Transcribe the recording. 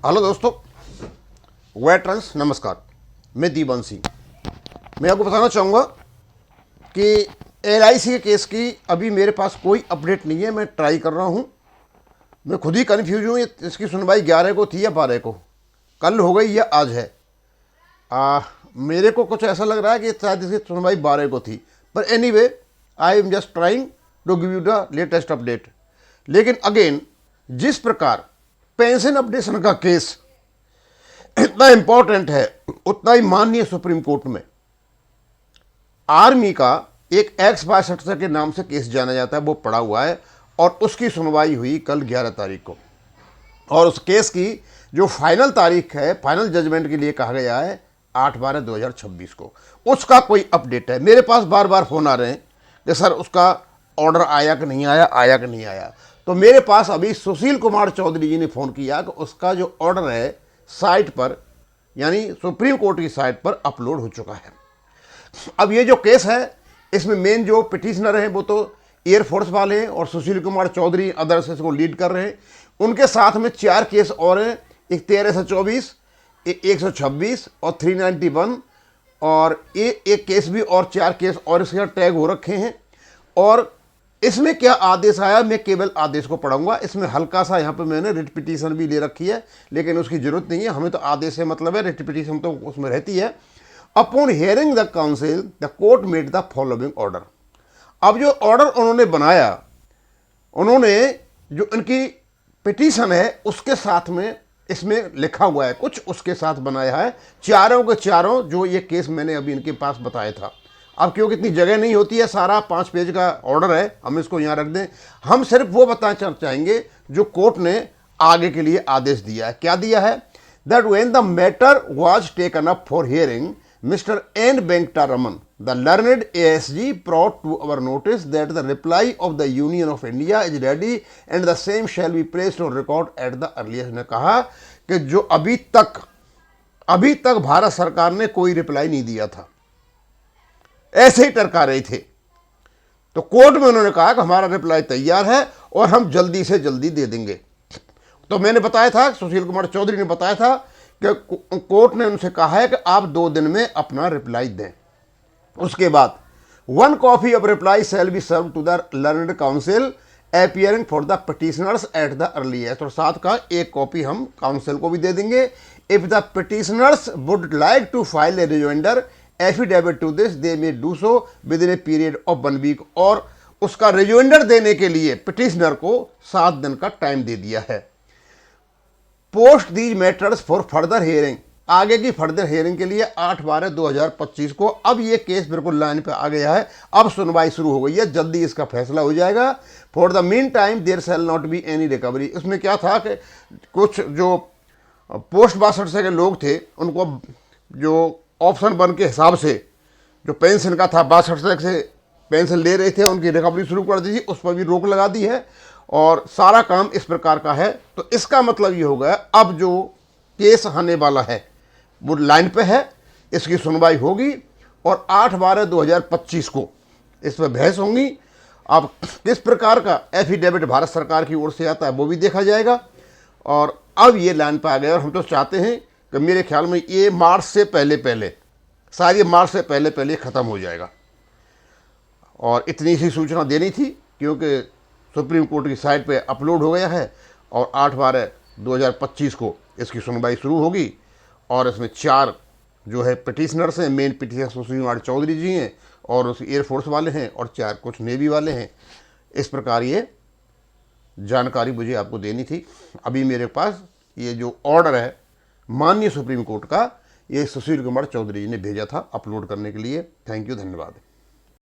Hello दोस्तों, veterans नमस्कार। मैं दीवान सिंह। मैं आपको बताना चाहूँगा कि एलआईसी के केस की अभी मेरे पास कोई अपडेट नहीं है। मैं ट्राई कर रहा हूँ, मैं खुद ही कन्फ्यूज हूँ। इसकी सुनवाई 11 को थी या 12 को, कल हो गई या आज है। मेरे को कुछ ऐसा लग रहा है कि शायद इसकी सुनवाई 12 को थी, पर anyway I am just trying to give you the latest update. लेकिन अगेन, जिस प्रकार पेंशन अपडेशन का केस इतना इंपॉर्टेंट है, उतना ही माननीय सुप्रीम कोर्ट में आर्मी का एक एक्स 62 के नाम से केस जाना जाता है, वो पड़ा हुआ है और उसकी सुनवाई हुई कल 11 तारीख को। और उस केस की जो फाइनल तारीख है, फाइनल जजमेंट के लिए कहा गया है 8/12/2026 को। उसका कोई अपडेट है? मेरे पास बार बार फ़ोन आ रहे हैं कि सर उसका ऑर्डर आया कि नहीं आया, आया कि नहीं आया। तो मेरे पास अभी सुशील कुमार चौधरी जी ने फ़ोन किया कि उसका जो ऑर्डर है साइट पर, यानी सुप्रीम कोर्ट की साइट पर अपलोड हो चुका है। अब ये जो केस है, इसमें मेन जो पिटिशनर हैं वो तो एयरफोर्स वाले हैं और सुशील कुमार चौधरी अदर्स इसको लीड कर रहे हैं। उनके साथ में 4 केस और हैं, एक 1324, 126 और 391, और एक केस भी और 4 केस और इसके टैग हो रखे हैं। और इसमें क्या आदेश आया, मैं केवल आदेश को पढ़ूंगा। इसमें हल्का सा यहाँ पे मैंने रिट पिटीशन भी ले रखी है, लेकिन उसकी जरूरत नहीं है, हमें तो आदेश से मतलब है, रिट पिटीशन तो उसमें रहती है। Upon hearing the council the court made the following order. अब जो ऑर्डर उन्होंने बनाया, उन्होंने जो इनकी पिटीशन है उसके साथ में इसमें लिखा हुआ है कुछ, उसके साथ बनाया है चारों के चारों जो ये केस मैंने अभी इनके पास बताया था। अब क्योंकि इतनी जगह नहीं होती है, सारा 5 पेज का ऑर्डर है, हम इसको यहाँ रख दें। हम सिर्फ वो बताना चाहेंगे जो कोर्ट ने आगे के लिए आदेश दिया है। क्या दिया है? That when the matter was taken up for hearing, Mr. N. Venkataraman, the learned ASG, brought to our notice that the reply of the Union of India is ready and the same shall be placed on record at the earliest। ने कहा कि जो अभी तक भारत सरकार ने कोई reply नहीं दिया था, ऐसे ही टरका रहे थे, तो कोर्ट में उन्होंने कहा कि हमारा रिप्लाई तैयार है और हम जल्दी से जल्दी दे देंगे। तो मैंने बताया था, सुशील कुमार चौधरी ने बताया था कि कोर्ट ने उनसे कहा है कि आप 2 दिन में अपना रिप्लाई दें। उसके बाद 1 copy of reply shall be serve to the learned counsel appearing for the petitioners at the earliest. और साथ का 1 कॉपी हम काउंसिल को भी दे देंगे। If the petitioners would like to file a rejoinder affidavit to this they may do so within a period of 1 week. और उसका रिजोइंडर देने के लिए पिटिशनर को 7 दिन का टाइम दे दिया है। Post these matters for further hearing, आगे की फर्दर हियरिंग के लिए 8/12/2025 को। अब ये केस बिल्कुल लाइन पे आ गया है, अब सुनवाई शुरू हो गई है, जल्दी इसका फैसला हो जाएगा। For the mean time there shall not be any recovery. इसमें क्या था कि कुछ जो पोस्ट 62 के लोग थे, उनको जो ऑप्शन 1 के हिसाब से जो पेंशन का था, 62 से पेंशन ले रहे थे, उनकी रिकवरी शुरू कर दी थी, उस पर भी रोक लगा दी है और सारा काम इस प्रकार का है। तो इसका मतलब ये होगा, अब जो केस आने वाला है वो लाइन पे है, इसकी सुनवाई होगी और 8/12/2025 को इस पर बहस होंगी। अब किस प्रकार का एफिडेविट भारत सरकार की ओर से आता है वो भी देखा जाएगा। और अब ये लाइन पे आ गया और हम तो चाहते हैं कि मेरे ख्याल में ये मार्च से पहले शायद ये मार्च से पहले ख़त्म हो जाएगा। और इतनी सी सूचना देनी थी क्योंकि सुप्रीम कोर्ट की साइट पे अपलोड हो गया है और 8/12/2025 को इसकी सुनवाई शुरू होगी। और इसमें 4 जो है पिटिशनर्स हैं, मेन पिटिशनर सुशील कुमार चौधरी जी हैं और उस एयरफोर्स वाले हैं और 4 कुछ नेवी वाले हैं। इस प्रकार ये जानकारी मुझे आपको देनी थी। अभी मेरे पास ये जो ऑर्डर है माननीय सुप्रीम कोर्ट का, ये सुशील कुमार चौधरी जी ने भेजा था अपलोड करने के लिए। थैंक यू, धन्यवाद।